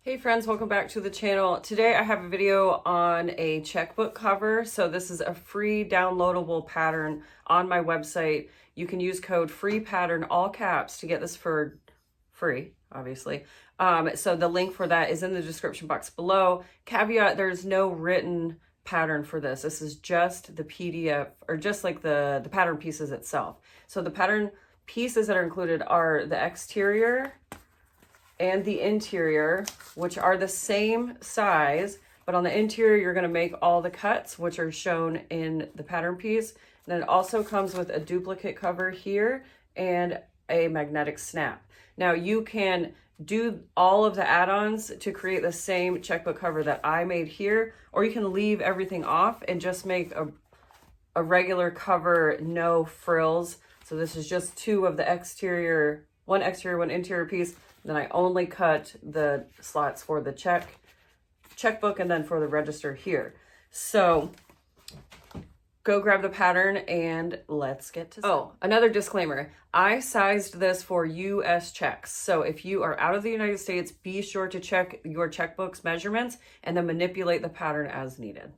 Hey friends, welcome back to the channel. Today I have a video on a checkbook cover. So this is a free downloadable pattern on my website. You can use code FREEPATTERN, all caps, to get this for free, obviously. So the link for that is in the description box below. Caveat, there's no written pattern for this. This is just the PDF, or just like the pattern pieces itself. So the pattern pieces that are included are the exterior and the interior, which are the same size, but on the interior, you're gonna make all the cuts, which are shown in the pattern piece. And then it also comes with a duplicate cover here and a magnetic snap. Now you can do all of the add-ons to create the same checkbook cover that I made here, or you can leave everything off and just make a regular cover, no frills. So this is just two of the exterior, one interior piece. Then I only cut the slots for the checkbook and then for the register here. So go grab the pattern and let's get to another disclaimer. I sized this for US checks. So if you are out of the United States, be sure to check your checkbook's measurements and then manipulate the pattern as needed.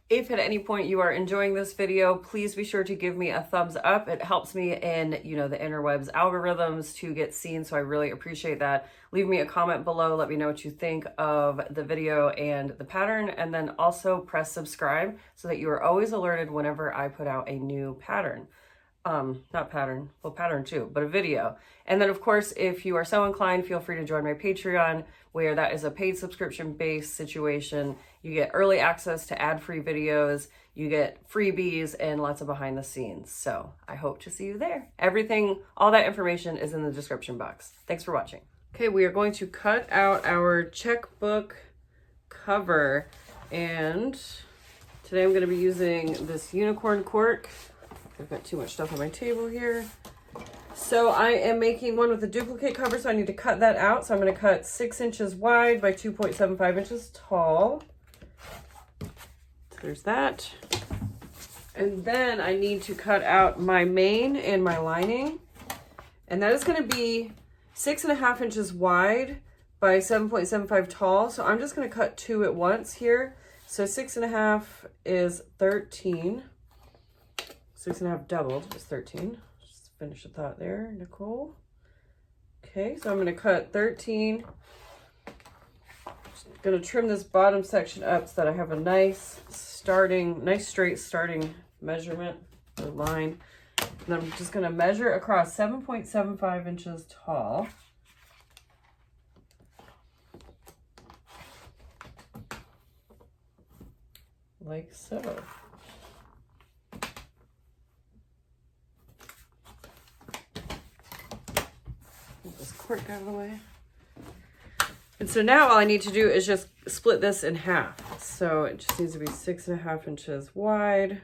If at any point you are enjoying this video, please be sure to give me a thumbs up. It helps me in, the interwebs algorithms to get seen, so I really appreciate that. Leave me a comment below. Let me know what you think of the video and the pattern, and then also press subscribe so that you are always alerted whenever I put out a new pattern. Pattern too, but a video. And then of course, if you are so inclined, feel free to join my Patreon, where that is a paid subscription based situation. You get early access to ad-free videos, you get freebies, and lots of behind the scenes. So I hope to see you there. All that information is in the description box. Thanks for watching. Okay, we are going to cut out our checkbook cover, and today I'm going to be using this unicorn cork. I've got too much stuff on my table here. So I am making one with a duplicate cover, so I need to cut that out. So I'm going to cut 6 inches wide by 2.75 inches tall. So there's that. And then I need to cut out my main and my lining. And that is going to be 6.5 inches wide by 7.75 tall. So I'm just going to cut 2 at once here. So 6.5 is 13. 6.5 doubled is 13. Just finish the thought there, Nicole. Okay, so I'm going to cut 13. Just going to trim this bottom section up so that I have a nice straight starting measurement or line. And I'm just going to measure across 7.75 inches tall. Like so. This cork out of the way. And so now all I need to do is just split this in half. So it just needs to be 6.5 inches wide.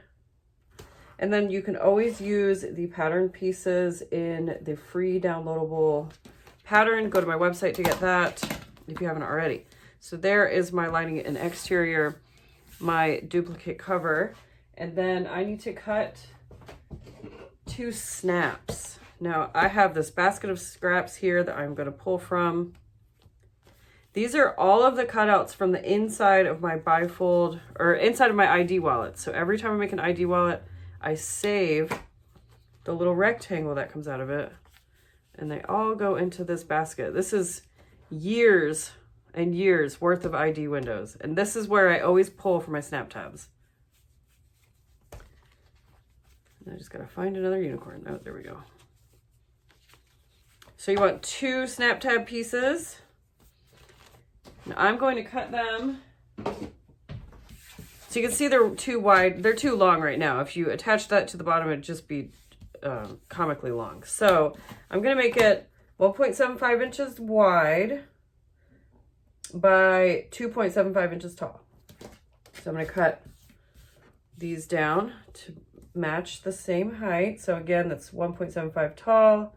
And then you can always use the pattern pieces in the free downloadable pattern. Go to my website to get that if you haven't already. So there is my lining and exterior, my duplicate cover. And then I need to cut 2 snaps. Now I have this basket of scraps here that I'm going to pull from. These are all of the cutouts from the inside of my bifold, or inside of my ID wallet. So every time I make an ID wallet, I save the little rectangle that comes out of it, and they all go into this basket. This is years and years worth of ID windows. And this is where I always pull for my snap tabs. And I just got to find another unicorn. Oh, there we go. So you want 2 snap tab pieces. Now I'm going to cut them. So you can see they're too wide. They're too long right now. If you attach that to the bottom, it'd just be comically long. So I'm going to make it 1.75 inches wide by 2.75 inches tall. So I'm going to cut these down to match the same height. So again, that's 1.75 tall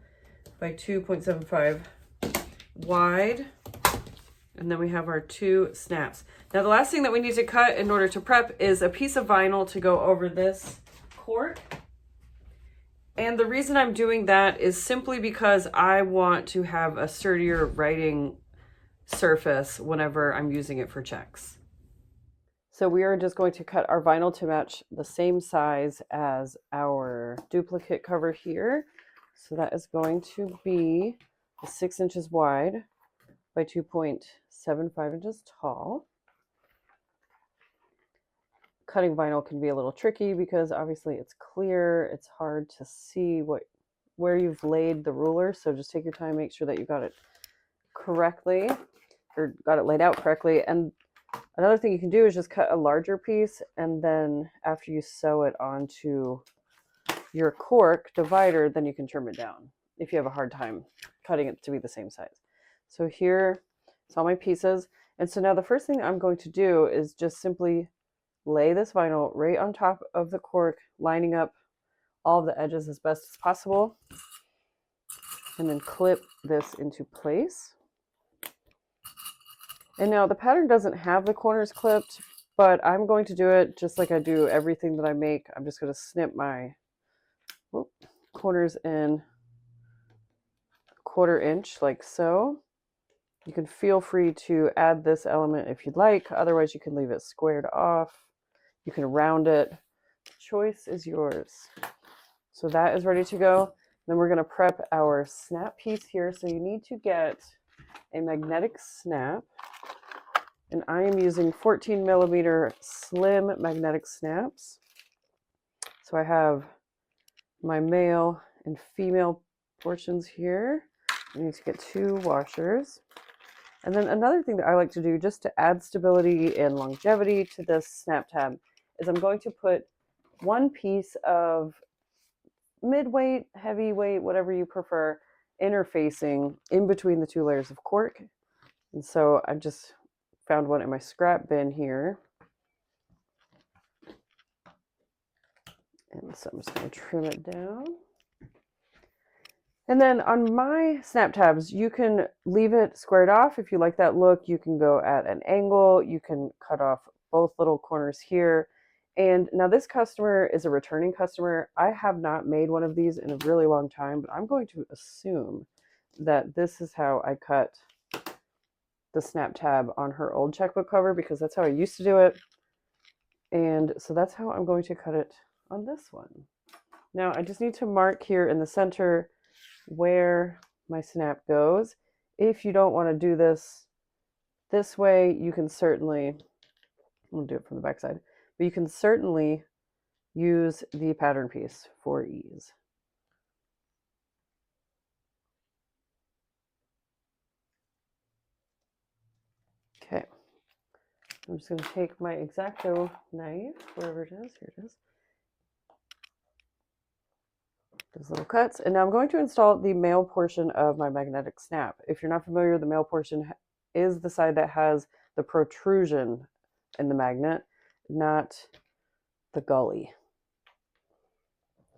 by 2.75 wide. And then we have our 2 snaps. Now the last thing that we need to cut in order to prep is a piece of vinyl to go over this cork. And the reason I'm doing that is simply because I want to have a sturdier writing surface whenever I'm using it for checks. So we are just going to cut our vinyl to match the same size as our duplicate cover here. So that is going to be 6 inches wide by 2.75 inches tall. Cutting vinyl can be a little tricky because obviously it's clear. It's hard to see where you've laid the ruler. So just take your time, make sure that you got it correctly or got it laid out correctly. And another thing you can do is just cut a larger piece, and then after you sew it onto your cork divider, then you can trim it down if you have a hard time cutting it to be the same size. So here, it's all my pieces. And so now the first thing I'm going to do is just simply lay this vinyl right on top of the cork, lining up all of the edges as best as possible, and then clip this into place. And now the pattern doesn't have the corners clipped, but I'm going to do it just like I do everything that I make. I'm just going to snip my corners in 1/4 inch like so. You can feel free to add this element if you'd like. Otherwise, you can leave it squared off. You can round it. The choice is yours. So that is ready to go. Then we're going to prep our snap piece here. So you need to get a magnetic snap. And I am using 14mm slim magnetic snaps. So I have my male and female portions here. I need to get 2 washers. And then another thing that I like to do just to add stability and longevity to this snap tab is I'm going to put 1 piece of mid-weight, heavyweight, whatever you prefer, interfacing in between the 2 layers of cork. And so I just found one in my scrap bin here. And so I'm just going to trim it down. And then on my snap tabs, you can leave it squared off if you like that look. You can go at an angle. You can cut off both little corners here. And now this customer is a returning customer. I have not made one of these in a really long time, but I'm going to assume that this is how I cut the snap tab on her old checkbook cover, because that's how I used to do it. And so that's how I'm going to cut it on this one. Now I just need to mark here in the center where my snap goes. If you don't want to do this way, you can certainly, I'm going to do it from the back side, but you can certainly use the pattern piece for ease. Okay, I'm just going to take my X-Acto knife, wherever it is, here it is, those little cuts, and now I'm going to install the male portion of my magnetic snap. If you're not familiar, the male portion is the side that has the protrusion in the magnet, not the gully.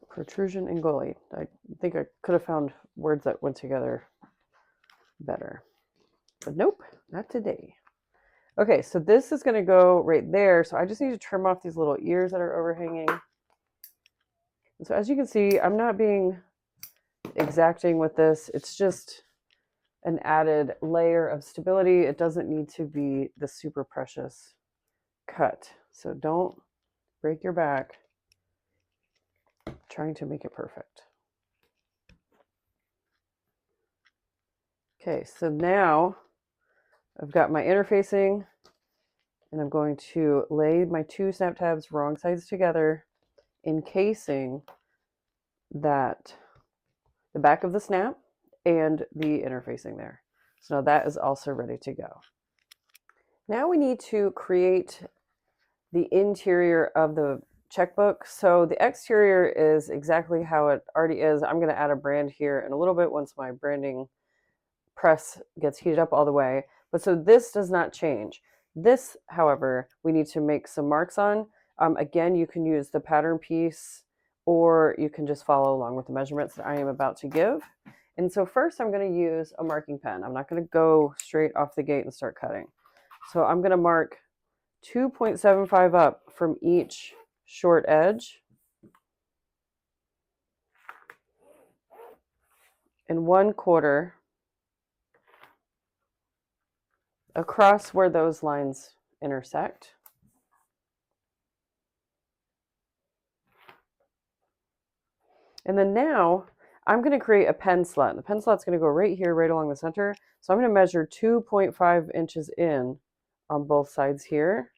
Protrusion and gully. I think I could have found words that went together better, but nope, not today. Okay, so this is going to go right there. So I just need to trim off these little ears that are overhanging. And so as you can see, I'm not being exacting with this. It's just an added layer of stability. It doesn't need to be the super precious cut. So don't break your back trying to make it perfect. Okay, so now I've got my interfacing, and I'm going to lay my 2 snap tabs wrong sides together, encasing that the back of the snap and the interfacing there. So now that is also ready to go. Now we need to create the interior of the checkbook. So the exterior is exactly how it already is. I'm going to add a brand here in a little bit once my branding press gets heated up all the way. But so this does not change. This, however, we need to make some marks on. Again, you can use the pattern piece, or you can just follow along with the measurements that I am about to give. And so first I'm going to use a marking pen. I'm not going to go straight off the gate and start cutting. So I'm going to mark 2.75 up from each short edge. and 1/4 across where those lines intersect. And then now I'm going to create a pen slot. The pen slot's going to go right here, right along the center. So I'm going to measure 2.5 inches in on both sides here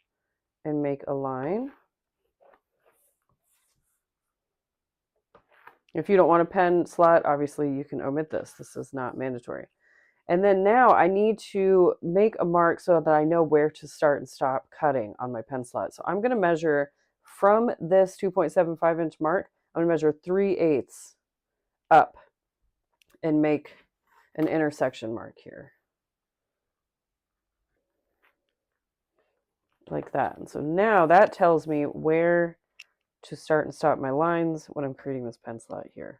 and make a line. If you don't want a pen slot, obviously you can omit this. This is not mandatory. And then now I need to make a mark so that I know where to start and stop cutting on my pen slot. So I'm going to measure from this 2.75 inch mark, I'm going to measure 3/8 up and make an intersection mark here. Like that. And so now that tells me where to start and stop my lines when I'm creating this pen slot here.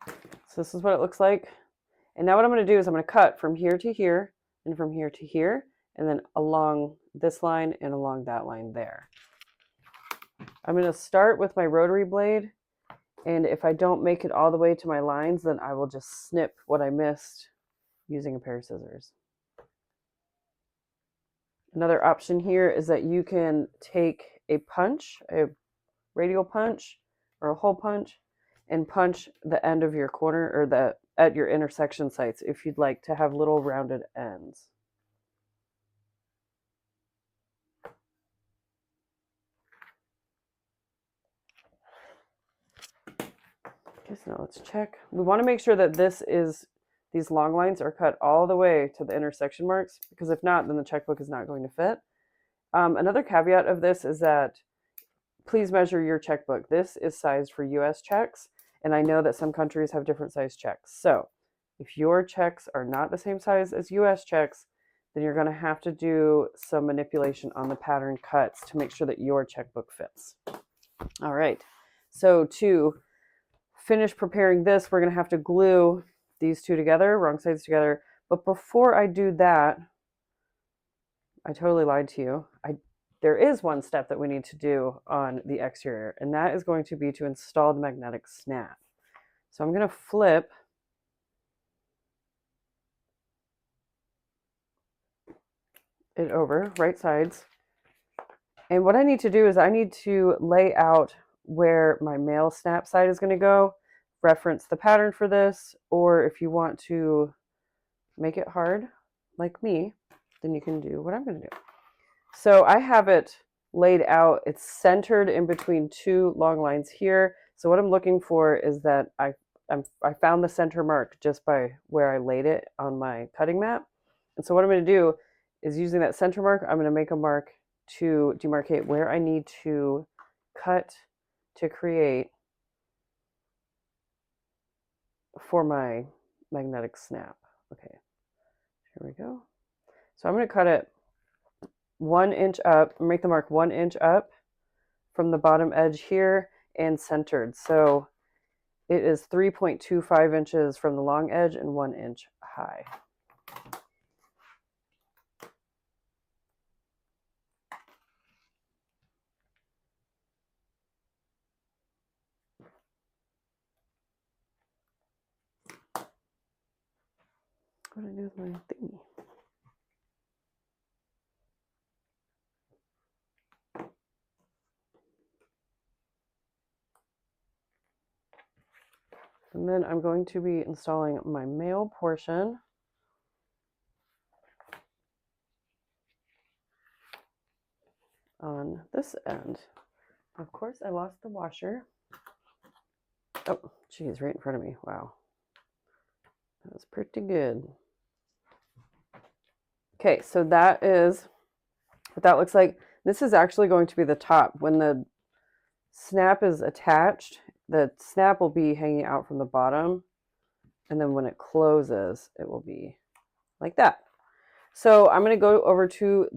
So this is what it looks like. And now what I'm going to do is I'm going to cut from here to here and from here to here and then along this line and along that line there. I'm going to start with my rotary blade, and if I don't make it all the way to my lines, then I will just snip what I missed using a pair of scissors. Another option here is that you can take a punch, a radial punch or a hole punch, and punch the end of your corner or at your intersection sites if you'd like to have little rounded ends. Okay, so now let's check. We want to make sure that these long lines are cut all the way to the intersection marks, because if not, then the checkbook is not going to fit. Another caveat of this is that please measure your checkbook. This is sized for US checks, and I know that some countries have different size checks. So if your checks are not the same size as US checks, then you're going to have to do some manipulation on the pattern cuts to make sure that your checkbook fits. All right, so to finish preparing this, we're going to have to glue these two together, wrong sides together. But before I do that, I totally lied to you. There is one step that we need to do on the exterior, and that is going to be to install the magnetic snap. So I'm going to flip it over, right sides. And what I need to do is I need to lay out where my male snap side is going to go, reference the pattern for this, or if you want to make it hard, like me, then you can do what I'm going to do. So I have it laid out. It's centered in between two long lines here. So what I'm looking for is that I found the center mark just by where I laid it on my cutting mat. And so what I'm going to do is, using that center mark, I'm going to make a mark to demarcate where I need to cut to create for my magnetic snap. Okay, here we go. So I'm going to cut it 1 inch up, make the mark 1 inch up from the bottom edge here and centered. So it is 3.25 inches from the long edge and 1 inch high. What do I do with my thingy? And then I'm going to be installing my male portion on this end. Of course, I lost the washer. Oh, geez, right in front of me. Wow. That was pretty good. Okay, so that is what that looks like. This is actually going to be the top. When the snap is attached, the snap will be hanging out from the bottom, and then when it closes, it will be like that. So I'm going to go over to,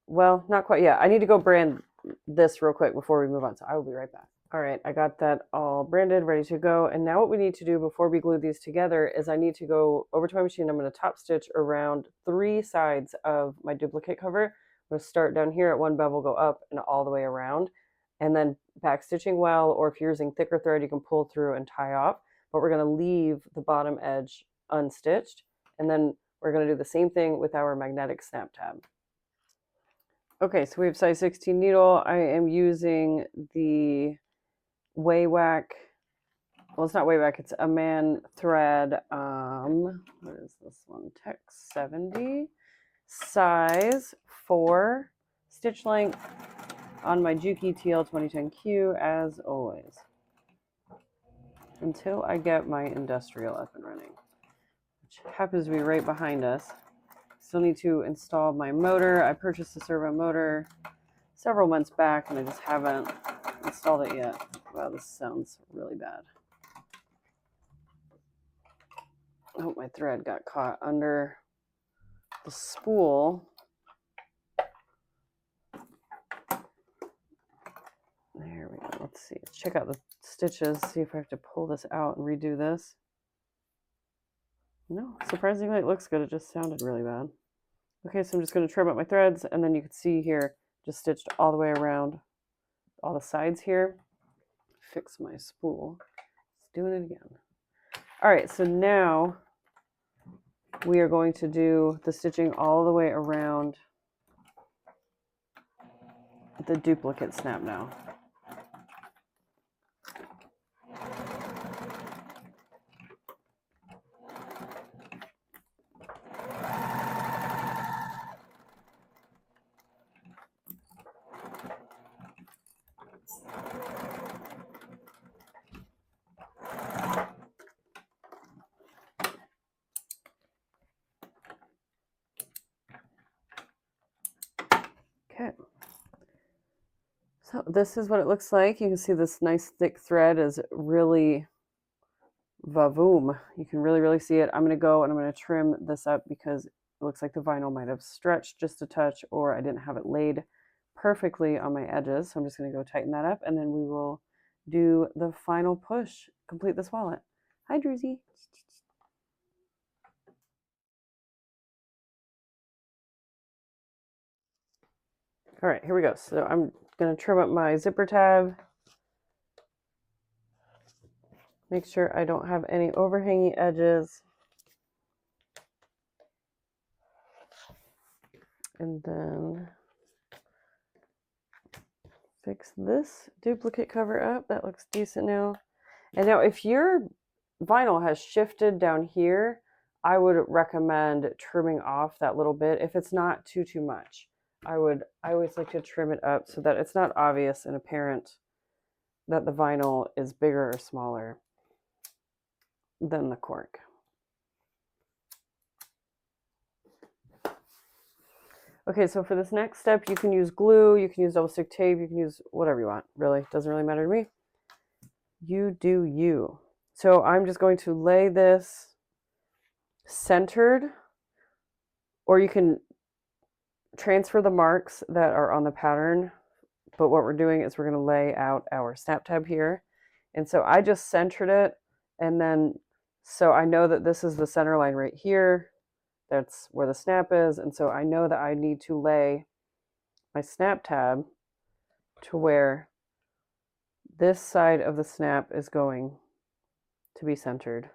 well, not quite yet. I need to go brand this real quick before we move on, so I will be right back. All right, I got that all branded, ready to go. And now what we need to do before we glue these together is I need to go over to my machine. I'm going to top stitch around 3 sides of my duplicate cover. I'm going to start down here at one bevel, go up and all the way around. and then back stitching well, or if you're using thicker thread, you can pull through and tie off. But we're going to leave the bottom edge unstitched, and then we're going to do the same thing with our magnetic snap tab. Okay, so we have size 16 needle. I am using the Waywack. Well, it's not Wayback, it's Amann thread. What is this one? Tex 70, size 4, stitch length on my Juki TL2010q as always. Until I get my industrial up and running, which happens to be right behind us. Still need to install my motor. I purchased a servo motor several months back and I just haven't installed it yet. Wow, this sounds really bad. I hope my thread got caught under the spool. There we go. Let's see. Let's check out the stitches, see if I have to pull this out and redo this. No, surprisingly it looks good. It just sounded really bad. Okay, so I'm just going to trim up my threads, and then you can see here, just stitched all the way around all the sides here. Fix my spool. It's doing it again. All right, so now we are going to do the stitching all the way around the duplicate snap now. Okay, so this is what it looks like. You can see this nice thick thread is really vavoom. You can really see it. I'm going to go and I'm going to trim this up because it looks like the vinyl might have stretched just a touch, or I didn't have it laid perfectly on my edges. So I'm just going to go tighten that up, and then we will do the final push, complete this wallet. Hi, Druzy. All right, here we go. So I'm going to trim up my zipper tab. Make sure I don't have any overhanging edges. And then fix this duplicate cover up. That looks decent now. And now if your vinyl has shifted down here, I would recommend trimming off that little bit. If it's not too much, I always like to trim it up so that it's not obvious and apparent that the vinyl is bigger or smaller than the cork. Okay, so for this next step, you can use glue, you can use double stick tape, you can use whatever you want. Really, doesn't really matter to me. You do you. So I'm just going to lay this centered, or you can transfer the marks that are on the pattern, but what we're doing is we're going to lay out our snap tab here. And so I just centered it, and then so I know that this is the center line right here. That's where the snap is, and so I know that I need to lay my snap tab to where this side of the snap is going to be centered,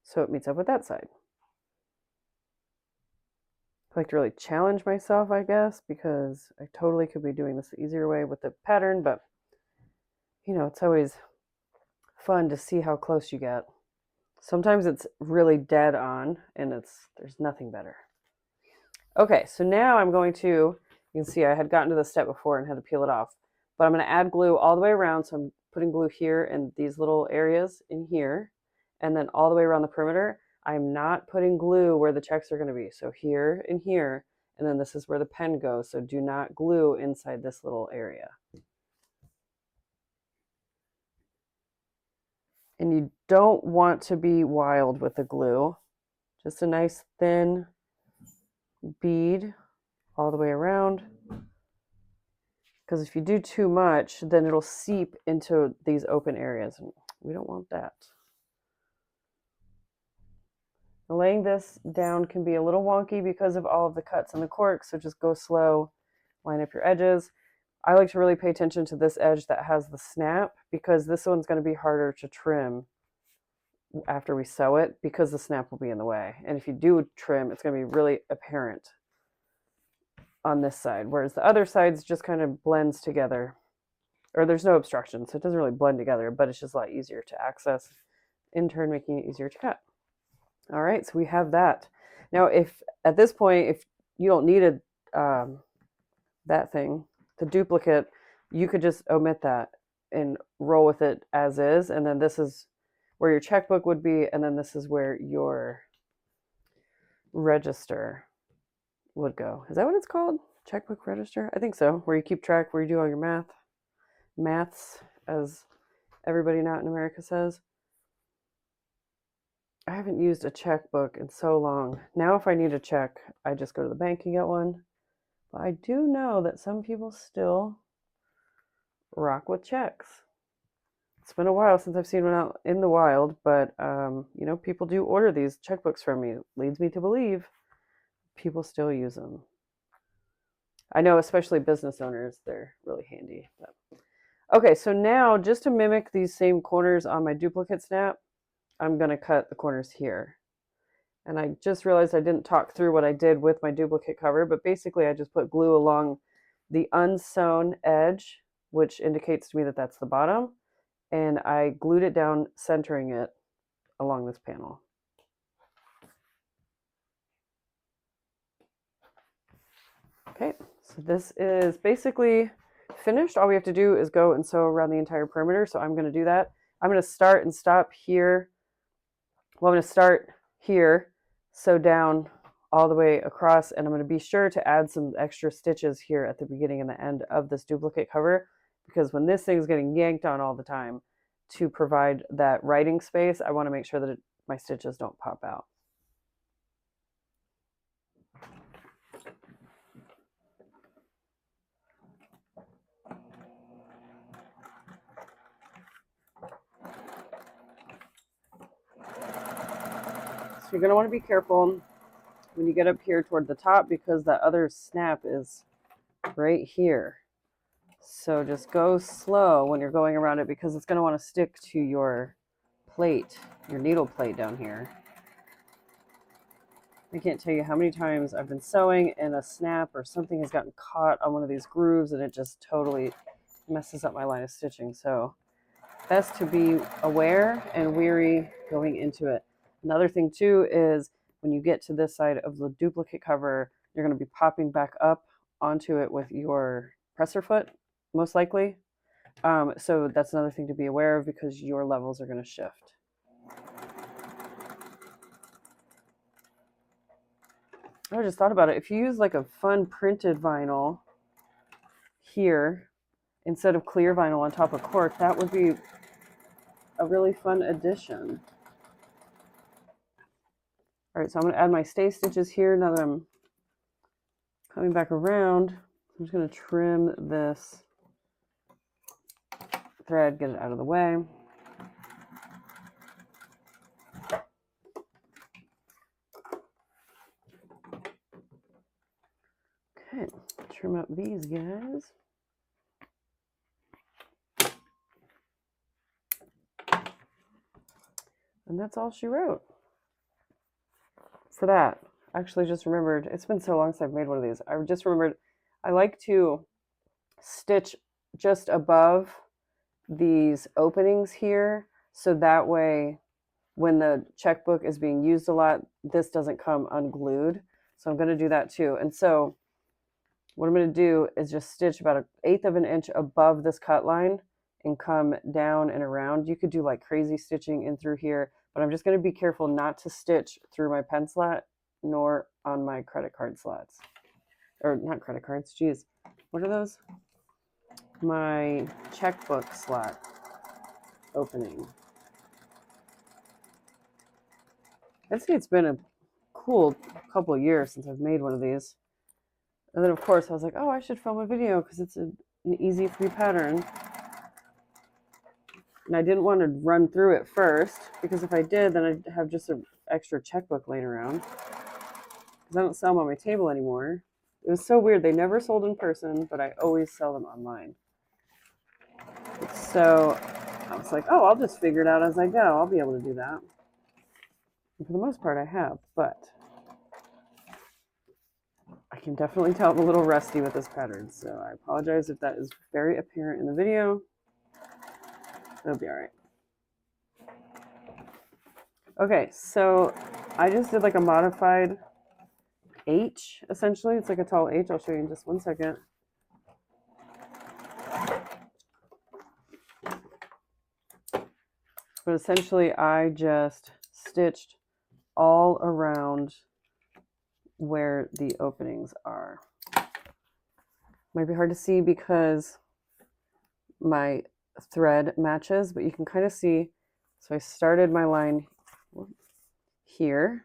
so it meets up with that side. I like to really challenge myself, I guess, because I totally could be doing this the easier way with the pattern, but you know, it's always fun to see how close you get. Sometimes it's really dead on, and there's nothing better. Okay, so now I'm going to, you can see I had gotten to the step before and had to peel it off, but I'm going to add glue all the way around. So I'm putting glue here in these little areas in here, and then all the way around the perimeter. I'm not putting glue where the checks are going to be. So here and here, and then this is where the pen goes. So do not glue inside this little area. And you don't want to be wild with the glue. Just a nice thin bead all the way around. Because if you do too much, then it'll seep into these open areas, and we don't want that. Laying this down can be a little wonky because of all of the cuts and the corks, so just go slow, line up your edges. I like to really pay attention to this edge that has the snap, because this one's going to be harder to trim after we sew it because the snap will be in the way. And if you do trim, it's going to be really apparent on this side, whereas the other sides just kind of blends together, or there's no obstruction, so it doesn't really blend together, but it's just a lot easier to access, in turn making it easier to cut. All right, so we have that. Now, if at this point, if you don't need that thing, the duplicate, you could just omit that and roll with it as is, and then this is where your checkbook would be, and then this is where your register would go. Is that what it's called? Checkbook register? I think so, where you keep track, where you do all your maths, as everybody not in America says. I haven't used a checkbook in so long. Now if I need a check, I just go to the bank and get one. But I do know that some people still rock with checks. It's been a while since I've seen one out in the wild, but you know, people do order these checkbooks from me. It leads me to believe people still use them. I know, especially business owners, they're really handy. But. Okay, so now just to mimic these same corners on my duplicate snap, I'm going to cut the corners here. And I just realized I didn't talk through what I did with my duplicate cover, but basically I just put glue along the unsewn edge, which indicates to me that that's the bottom, and I glued it down, centering it along this panel. Okay, so this is basically finished. All we have to do is go and sew around the entire perimeter, so I'm going to do that. I'm going to start and stop here. Well, I'm going to start here, sew down all the way across, and I'm going to be sure to add some extra stitches here at the beginning and the end of this duplicate cover, because when this thing's getting yanked on all the time to provide that writing space, I want to make sure that my stitches don't pop out. So you're going to want to be careful when you get up here toward the top, because that other snap is right here. So just go slow when you're going around it, because it's going to want to stick to your plate, your needle plate down here. I can't tell you how many times I've been sewing and a snap or something has gotten caught on one of these grooves and it just totally messes up my line of stitching. So best to be aware and wary going into it. Another thing too is when you get to this side of the duplicate cover, you're going to be popping back up onto it with your presser foot, most likely. So that's another thing to be aware of, because your levels are going to shift. I just thought about it. If you use like a fun printed vinyl here instead of clear vinyl on top of cork, that would be a really fun addition. All right, so I'm going to add my stay stitches here now that I'm coming back around. I'm just going to trim this thread, get it out of the way. Okay, trim up these guys. And that's all she wrote for that. I actually just remembered, it's been so long since I've made one of these. I just remembered I like to stitch just above these openings here, so that way when the checkbook is being used a lot, this doesn't come unglued. So I'm going to do that too. And so what I'm going to do is just stitch about 1/8 of an inch above this cut line and come down and around. You could do like crazy stitching in through here, but I'm just going to be careful not to stitch through my pen slot nor on my credit card slots. Or not credit cards, geez. What are those? My checkbook slot opening. I'd say it's been a cool couple of years since I've made one of these. And then of course I was like, oh, I should film a video because it's an easy free pattern. And I didn't want to run through it first, because if I did, then I'd have just an extra checkbook laying around. Because I don't sell them on my table anymore. It was so weird. They never sold in person, but I always sell them online. So I was like, oh, I'll just figure it out as I go. I'll be able to do that. And for the most part, I have, but I can definitely tell I'm a little rusty with this pattern. So I apologize if that is very apparent in the video. It'll be all right. Okay, so I just did like a modified H, essentially. It's like a tall H. I'll show you in just one second. But essentially, I just stitched all around where the openings are. Might be hard to see because my thread matches, but you can kind of see. So I started my line here,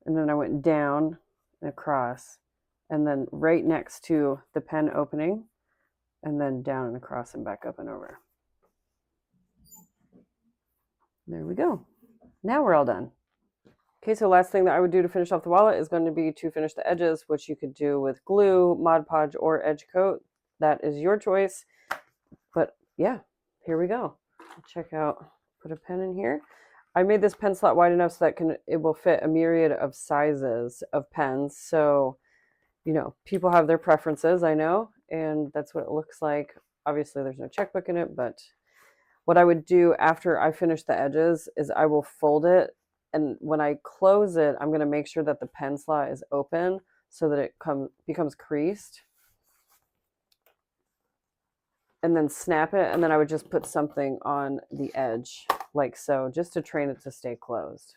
and then I went down and across, and then right next to the pen opening, and then down and across and back up and over. There we go. Now we're all done. Okay, so last thing that I would do to finish off the wallet is going to be to finish the edges, which you could do with glue, Mod Podge, or edge coat. That is your choice. But yeah, here we go. Check out, put a pen in here. I made this pen slot wide enough so that it will fit a myriad of sizes of pens. So, you know, people have their preferences, I know, and that's what it looks like. Obviously, there's no checkbook in it, but what I would do after I finish the edges is I will fold it, and when I close it, I'm going to make sure that the pen slot is open so that it becomes creased. And then snap it, and then I would just put something on the edge, like so, just to train it to stay closed.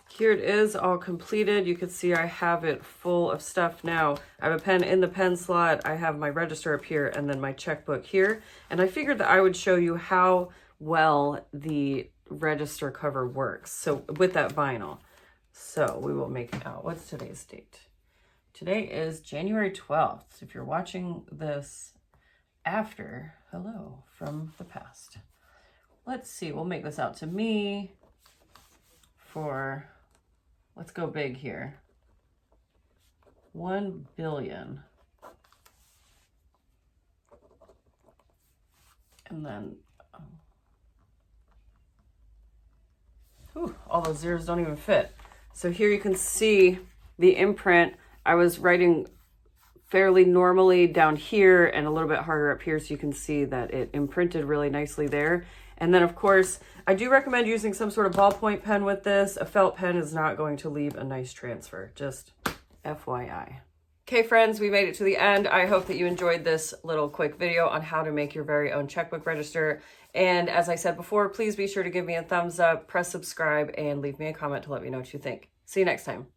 Here it is, all completed. You can see I have it full of stuff now. I have a pen in the pen slot, I have my register up here, and then my checkbook here. And I figured that I would show you how well the register cover works. So with that vinyl. So we will make it out. What's today's date? Today is January 12th. If you're watching this after, hello from the past. Let's see, we'll make this out to me for, let's go big here. 1 billion. And then, all those zeros don't even fit. So here you can see the imprint. I was writing fairly normally down here and a little bit harder up here, so you can see that it imprinted really nicely there. And then of course, I do recommend using some sort of ballpoint pen with this. A felt pen is not going to leave a nice transfer, just FYI. Okay friends, we made it to the end. I hope that you enjoyed this little quick video on how to make your very own checkbook register. And as I said before, please be sure to give me a thumbs up, press subscribe, and leave me a comment to let me know what you think. See you next time.